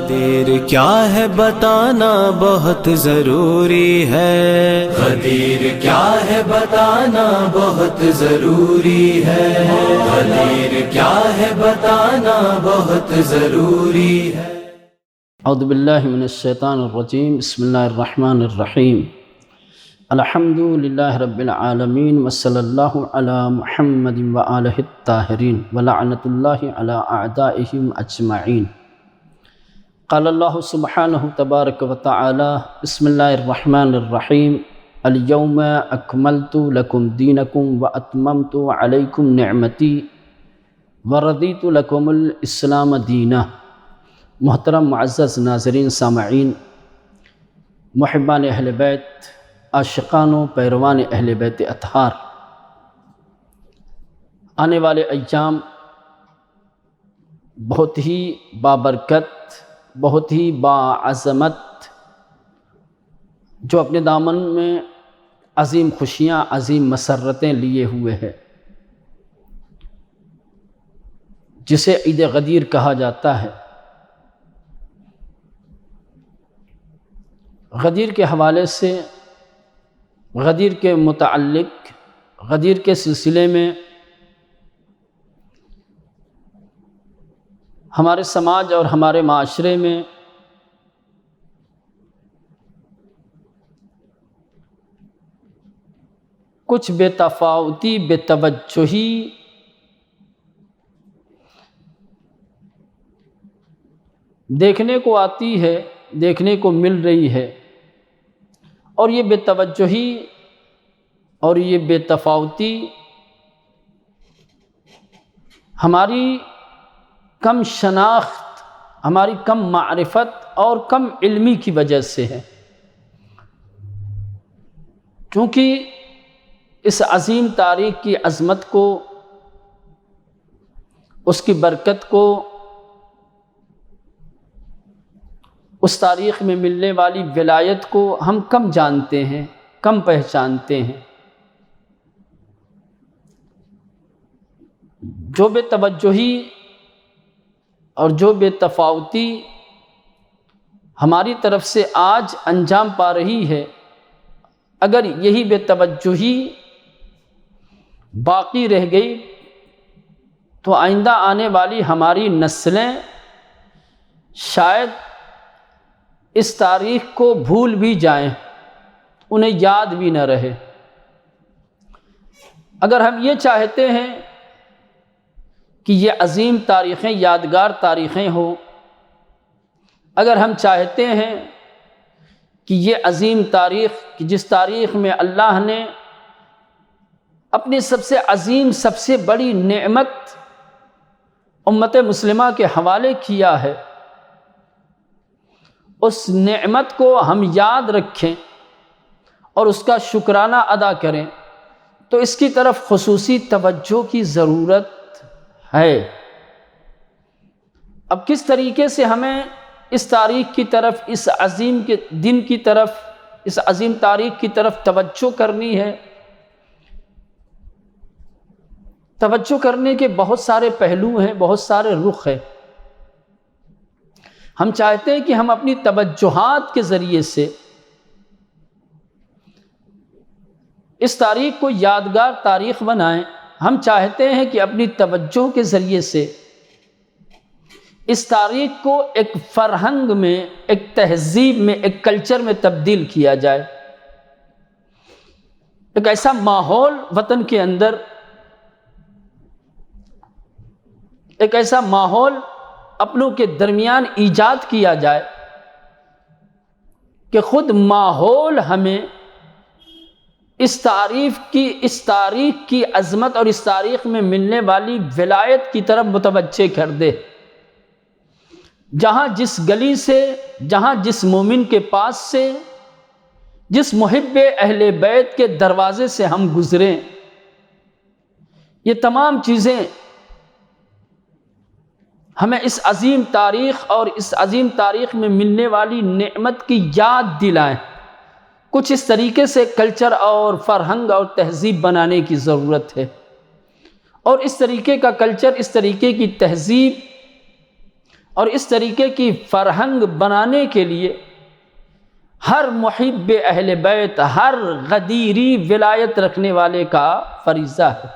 غدیر کیا ہے بتانا بہت ضروری ہے، غدیر کیا ہے بتانا بہت ضروری ہے، غدیر کیا ہے بتانا بہت ضروری ہے۔ اعوذ باللہ من الشیطان الرجیم، بسم اللہ الرحمن الرحیم، الحمد للہ رب العالمین، وصلی اللہ علی محمد وآلہ الطاہرین، ولعنۃ اللہ علی اعدائہم اجمعین۔ قال اللہ سبحانہ تبارک وتعالی، بسم اللہ الرحمن الرحیم، الیوم اکملت لکم دینکم واتممت علیکم نعمتی ورضیت لکم الاسلام دینا۔ محترم معزز ناظرین سامعین، محبان اہل بیت، عاشقان و پیروان اہل بیت اطہار، آنے والے ایام بہت ہی بابرکت، بہت ہی باعظمت، جو اپنے دامن میں عظیم خوشیاں، عظیم مسرتیں لیے ہوئے ہیں، جسے عید غدیر کہا جاتا ہے۔ غدیر کے حوالے سے، غدیر کے متعلق، غدیر کے سلسلے میں ہمارے سماج اور ہمارے معاشرے میں کچھ بے تفاوتی، بے توجہی دیکھنے کو آتی ہے، دیکھنے کو مل رہی ہے، اور یہ بے توجہی اور یہ بے تفاوتی ہماری کم شناخت، ہماری کم معرفت اور کم علمی کی وجہ سے ہے، کیونکہ اس عظیم تاریخ کی عظمت کو، اس کی برکت کو، اس تاریخ میں ملنے والی ولایت کو ہم کم جانتے ہیں، کم پہچانتے ہیں۔ جو بے توجہی اور جو بے تفاوتی ہماری طرف سے آج انجام پا رہی ہے، اگر یہی بے توجہی باقی رہ گئی تو آئندہ آنے والی ہماری نسلیں شاید اس تاریخ کو بھول بھی جائیں، انہیں یاد بھی نہ رہے۔ اگر ہم یہ چاہتے ہیں کہ یہ عظیم تاریخیں یادگار تاریخیں ہوں، اگر ہم چاہتے ہیں کہ یہ عظیم تاریخ، کہ جس تاریخ میں اللہ نے اپنی سب سے عظیم، سب سے بڑی نعمت امت مسلمہ کے حوالے کیا ہے، اس نعمت کو ہم یاد رکھیں اور اس کا شکرانہ ادا کریں، تو اس کی طرف خصوصی توجہ کی ضرورت ہے۔ اب کس طریقے سے ہمیں اس تاریخ کی طرف، اس عظیم کے دن کی طرف، اس عظیم تاریخ کی طرف توجہ کرنی ہے؟ توجہ کرنے کے بہت سارے پہلو ہیں، بہت سارے رخ ہیں۔ ہم چاہتے ہیں کہ ہم اپنی توجہات کے ذریعے سے اس تاریخ کو یادگار تاریخ بنائیں۔ ہم چاہتے ہیں کہ اپنی توجہ کے ذریعے سے اس تاریخ کو ایک فرہنگ میں، ایک تہذیب میں، ایک کلچر میں تبدیل کیا جائے، ایک ایسا ماحول وطن کے اندر، ایک ایسا ماحول اپنوں کے درمیان ایجاد کیا جائے کہ خود ماحول ہمیں اس تاریخ کی عظمت اور اس تاریخ میں ملنے والی ولایت کی طرف متوجہ کر دے۔ جہاں جس گلی سے، جہاں جس مومن کے پاس سے، جس محب اہل بیت کے دروازے سے ہم گزریں، یہ تمام چیزیں ہمیں اس عظیم تاریخ اور اس عظیم تاریخ میں ملنے والی نعمت کی یاد دلائیں۔ کچھ اس طریقے سے کلچر اور فرہنگ اور تہذیب بنانے کی ضرورت ہے، اور اس طریقے کا کلچر، اس طریقے کی تہذیب اور اس طریقے کی فرہنگ بنانے کے لیے ہر محب اہل بیت، ہر غدیری ولایت رکھنے والے کا فریضہ ہے۔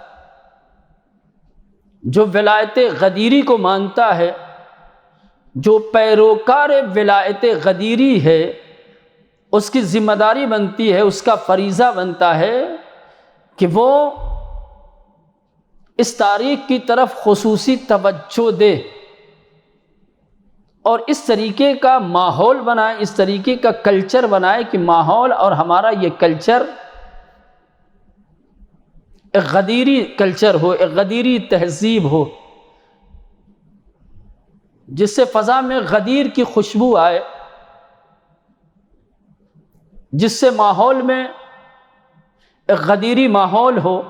جو ولایت غدیری کو مانتا ہے، جو پیروکار ولایت غدیری ہے، اس کی ذمہ داری بنتی ہے، اس کا فریضہ بنتا ہے کہ وہ اس تاریخ کی طرف خصوصی توجہ دے اور اس طریقے کا ماحول بنائے، اس طریقے کا کلچر بنائے کہ ماحول اور ہمارا یہ کلچر ایک غدیری کلچر ہو، ایک غدیری تہذیب ہو، جس سے فضا میں غدیر کی خوشبو آئے، جس سے ماحول میں ایک غدیری ماحول ہو۔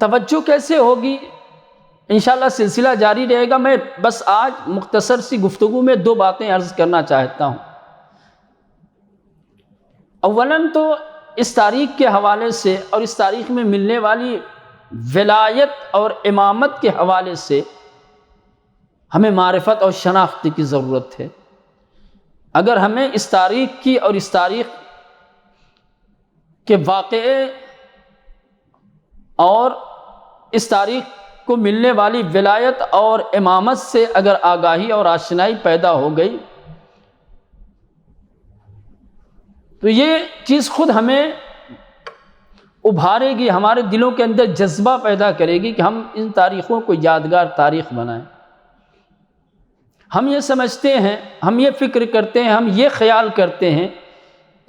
توجہ کیسے ہوگی؟ انشاءاللہ سلسلہ جاری رہے گا۔ میں بس آج مختصر سی گفتگو میں 2 باتیں عرض کرنا چاہتا ہوں۔ اولاً تو اس تاریخ کے حوالے سے اور اس تاریخ میں ملنے والی ولایت اور امامت کے حوالے سے ہمیں معرفت اور شناخت کی ضرورت ہے۔ اگر ہمیں اس تاریخ کی اور اس تاریخ کے واقعے اور اس تاریخ کو ملنے والی ولایت اور امامت سے اگر آگاہی اور آشنائی پیدا ہو گئی تو یہ چیز خود ہمیں ابھارے گی، ہمارے دلوں کے اندر جذبہ پیدا کرے گی کہ ہم ان تاریخوں کو یادگار تاریخ بنائیں۔ ہم یہ سمجھتے ہیں، ہم یہ فکر کرتے ہیں، ہم یہ خیال کرتے ہیں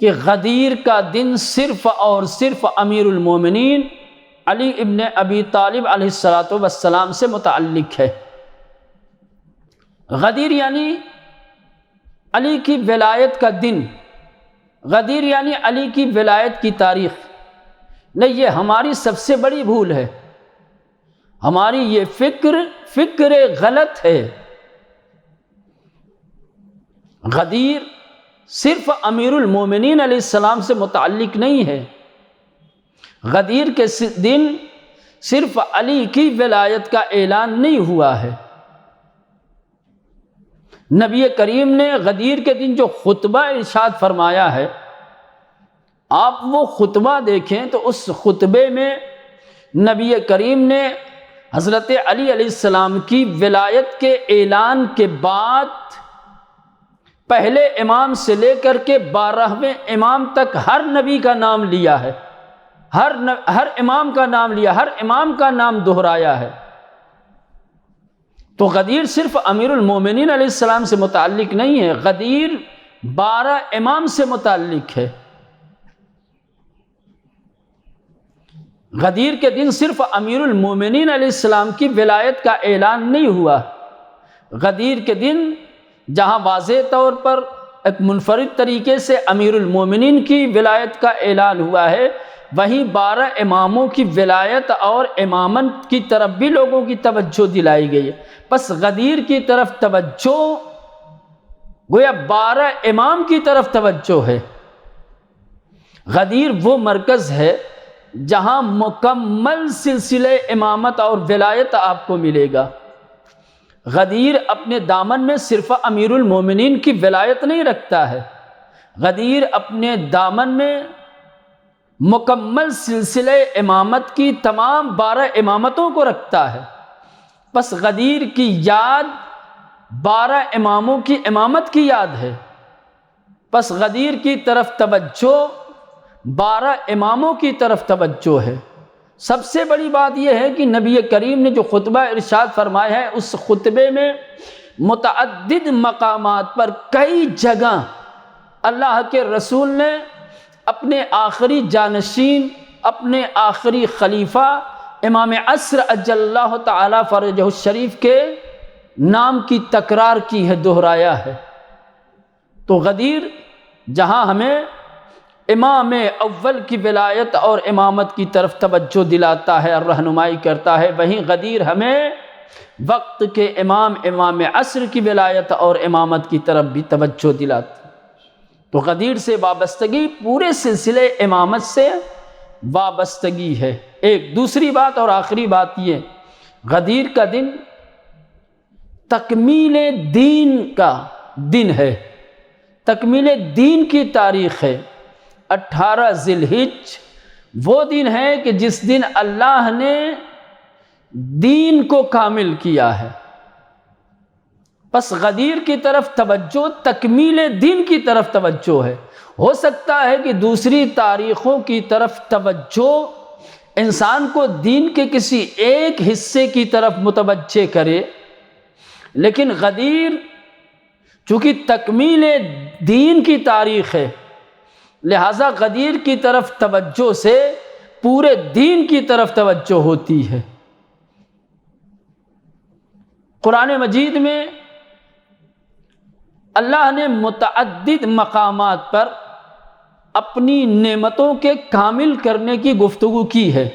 کہ غدیر کا دن صرف اور صرف امیر المومنین علی ابن ابی طالب علیہ السلام سے متعلق ہے۔ غدیر یعنی علی کی ولایت کا دن، غدیر یعنی علی کی ولایت کی تاریخ نہیں، یہ ہماری سب سے بڑی بھول ہے۔ ہماری یہ فکر غلط ہے۔ غدیر صرف امیر المومنین علیہ السلام سے متعلق نہیں ہے۔ غدیر کے دن صرف علی کی ولایت کا اعلان نہیں ہوا ہے۔ نبی کریم نے غدیر کے دن جو خطبہ ارشاد فرمایا ہے، آپ وہ خطبہ دیکھیں تو اس خطبے میں نبی کریم نے حضرت علی علیہ السلام کی ولایت کے اعلان کے بعد پہلے امام سے لے کر کے 12ویں امام تک ہر نبی کا نام لیا ہے، ہر امام کا نام لیا، ہر امام کا نام دہرایا ہے۔ تو غدیر صرف امیر المومنین علیہ السلام سے متعلق نہیں ہے، غدیر 12 امام سے متعلق ہے۔ غدیر کے دن صرف امیر المومنین علیہ السلام کی ولایت کا اعلان نہیں ہوا۔ غدیر کے دن جہاں واضح طور پر ایک منفرد طریقے سے امیر المومنین کی ولایت کا اعلان ہوا ہے، وہیں 12 اماموں کی ولایت اور امامت کی طرف بھی لوگوں کی توجہ دلائی گئی ہے۔ بس غدیر کی طرف توجہ گویا 12 امام کی طرف توجہ ہے۔ غدیر وہ مرکز ہے جہاں مکمل سلسلہ امامت اور ولایت آپ کو ملے گا۔ غدیر اپنے دامن میں صرف امیر المومنین کی ولایت نہیں رکھتا ہے، غدیر اپنے دامن میں مکمل سلسلہ امامت کی تمام 12 امامتوں کو رکھتا ہے۔ بس غدیر کی یاد 12 اماموں کی امامت کی یاد ہے، بس غدیر کی طرف توجہ 12 اماموں کی طرف توجہ ہے۔ سب سے بڑی بات یہ ہے کہ نبی کریم نے جو خطبہ ارشاد فرمایا ہے، اس خطبے میں متعدد مقامات پر کئی جگہ اللہ کے رسول نے اپنے آخری جانشین، اپنے آخری خلیفہ امام عصر عجل اللہ تعالی فرجہ الشریف کے نام کی تکرار کی ہے، دہرایا ہے۔ تو غدیر جہاں ہمیں امام اول کی ولایت اور امامت کی طرف توجہ دلاتا ہے اور رہنمائی کرتا ہے، وہیں غدیر ہمیں وقت کے امام عصر کی ولایت اور امامت کی طرف بھی توجہ دلاتا ہے۔ تو غدیر سے وابستگی پورے سلسلے امامت سے وابستگی ہے۔ ایک دوسری بات اور آخری بات یہ، غدیر کا دن تکمیل دین کا دن ہے، تکمیل دین کی تاریخ ہے۔ 18 ذی الحجہ وہ دن ہے کہ جس دن اللہ نے دین کو کامل کیا ہے۔ پس غدیر کی طرف توجہ تکمیل دین کی طرف توجہ ہے۔ ہو سکتا ہے کہ دوسری تاریخوں کی طرف توجہ انسان کو دین کے کسی ایک حصے کی طرف متوجہ کرے، لیکن غدیر چونکہ تکمیل دین کی تاریخ ہے، لہذا غدیر کی طرف توجہ سے پورے دین کی طرف توجہ ہوتی ہے۔ قرآن مجید میں اللہ نے متعدد مقامات پر اپنی نعمتوں کے کامل کرنے کی گفتگو کی ہے۔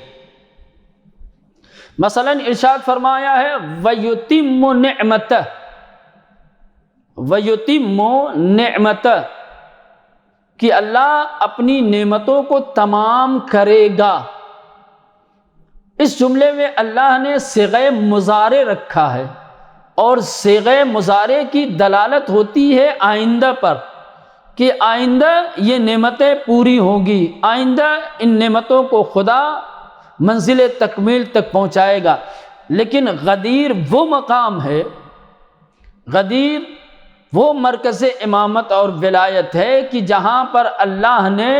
مثلا ارشاد فرمایا ہے وَيُتِمُّ نِعْمَتَهُ، وَيُتِمُّ نِعْمَتَهُ، کہ اللہ اپنی نعمتوں کو تمام کرے گا۔ اس جملے میں اللہ نے صیغہ مضارع رکھا ہے، اور صیغہ مضارع کی دلالت ہوتی ہے آئندہ پر، کہ آئندہ یہ نعمتیں پوری ہوں گی، آئندہ ان نعمتوں کو خدا منزل تکمیل تک پہنچائے گا۔ لیکن غدیر وہ مقام ہے، غدیر وہ مرکز امامت اور ولایت ہے کہ جہاں پر اللہ نے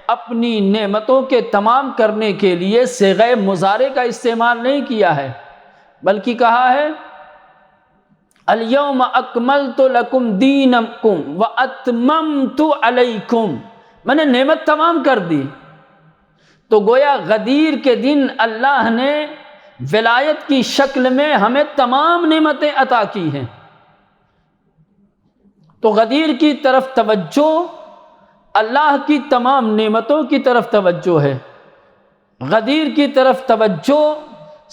اپنی نعمتوں کے تمام کرنے کے لیے صیغہ مضارع کا استعمال نہیں کیا ہے، بلکہ کہا ہے الیوم اکملت لکم دینکم واتممت علیکم، میں نے نعمت تمام کر دی۔ تو گویا غدیر کے دن اللہ نے ولایت کی شکل میں ہمیں تمام نعمتیں عطا کی ہیں۔ تو غدیر کی طرف توجہ اللہ کی تمام نعمتوں کی طرف توجہ ہے، غدیر کی طرف توجہ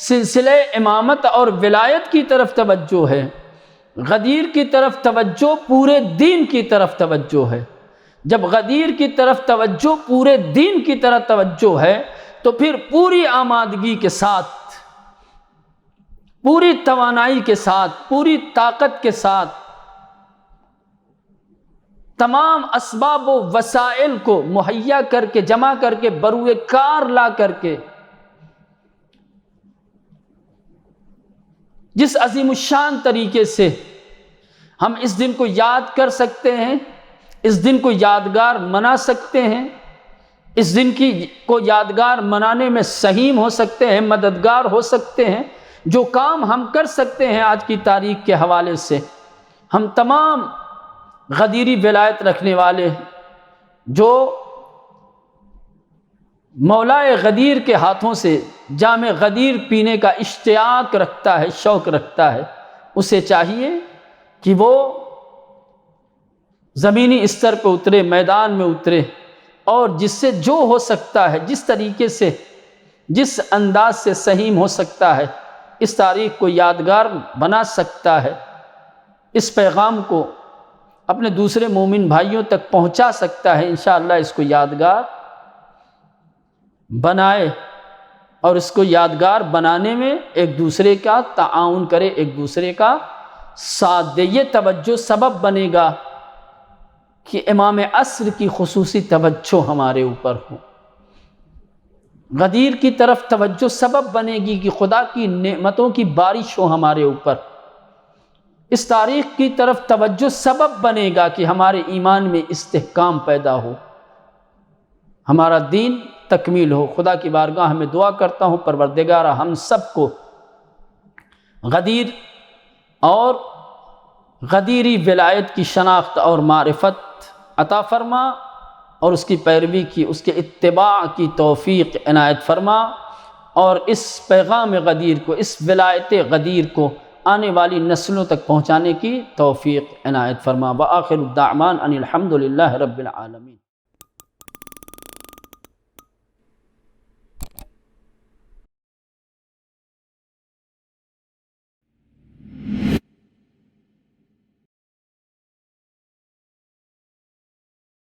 سلسلہ امامت اور ولایت کی طرف توجہ ہے، غدیر کی طرف توجہ پورے دین کی طرف توجہ ہے۔ جب غدیر کی طرف توجہ پورے دین کی طرف توجہ ہے تو پھر پوری آمادگی کے ساتھ، پوری توانائی کے ساتھ، پوری طاقت کے ساتھ تمام اسباب و وسائل کو مہیا کر کے، جمع کر کے، بروئے کار لا کر کے جس عظیم الشان طریقے سے ہم اس دن کو یاد کر سکتے ہیں، اس دن کو یادگار منا سکتے ہیں، اس دن کو یادگار منانے میں سہیم ہو سکتے ہیں، مددگار ہو سکتے ہیں، جو کام ہم کر سکتے ہیں آج کی تاریخ کے حوالے سے، ہم تمام غدیری ولایت رکھنے والے جو مولائے غدیر کے ہاتھوں سے جام غدیر پینے کا اشتیاق رکھتا ہے، شوق رکھتا ہے، اسے چاہیے کہ وہ زمینی استر پہ اترے، میدان میں اترے، اور جس سے جو ہو سکتا ہے، جس طریقے سے، جس انداز سے سہیم ہو سکتا ہے، اس تاریخ کو یادگار بنا سکتا ہے، اس پیغام کو اپنے دوسرے مومن بھائیوں تک پہنچا سکتا ہے، انشاءاللہ اس کو یادگار بنائے، اور اس کو یادگار بنانے میں ایک دوسرے کا تعاون کرے، ایک دوسرے کا ساتھ دے۔ یہ توجہ سبب بنے گا کہ امام عصر کی خصوصی توجہ ہمارے اوپر ہو، غدیر کی طرف توجہ سبب بنے گی کہ خدا کی نعمتوں کی بارش ہو ہمارے اوپر، اس تاریخ کی طرف توجہ سبب بنے گا کہ ہمارے ایمان میں استحکام پیدا ہو، ہمارا دین تکمیل ہو۔ خدا کی بارگاہ میں دعا کرتا ہوں پروردگارا ہم سب کو غدیر اور غدیری ولایت کی شناخت اور معرفت عطا فرما، اور اس کی پیروی کی، اس کے اتباع کی توفیق عنایت فرما، اور اس پیغام غدیر کو، اس ولایت غدیر کو آنے والی نسلوں تک پہنچانے کی توفیق عنایت فرما۔ وآخر الدعوان ان الحمد للہ رب العالمین۔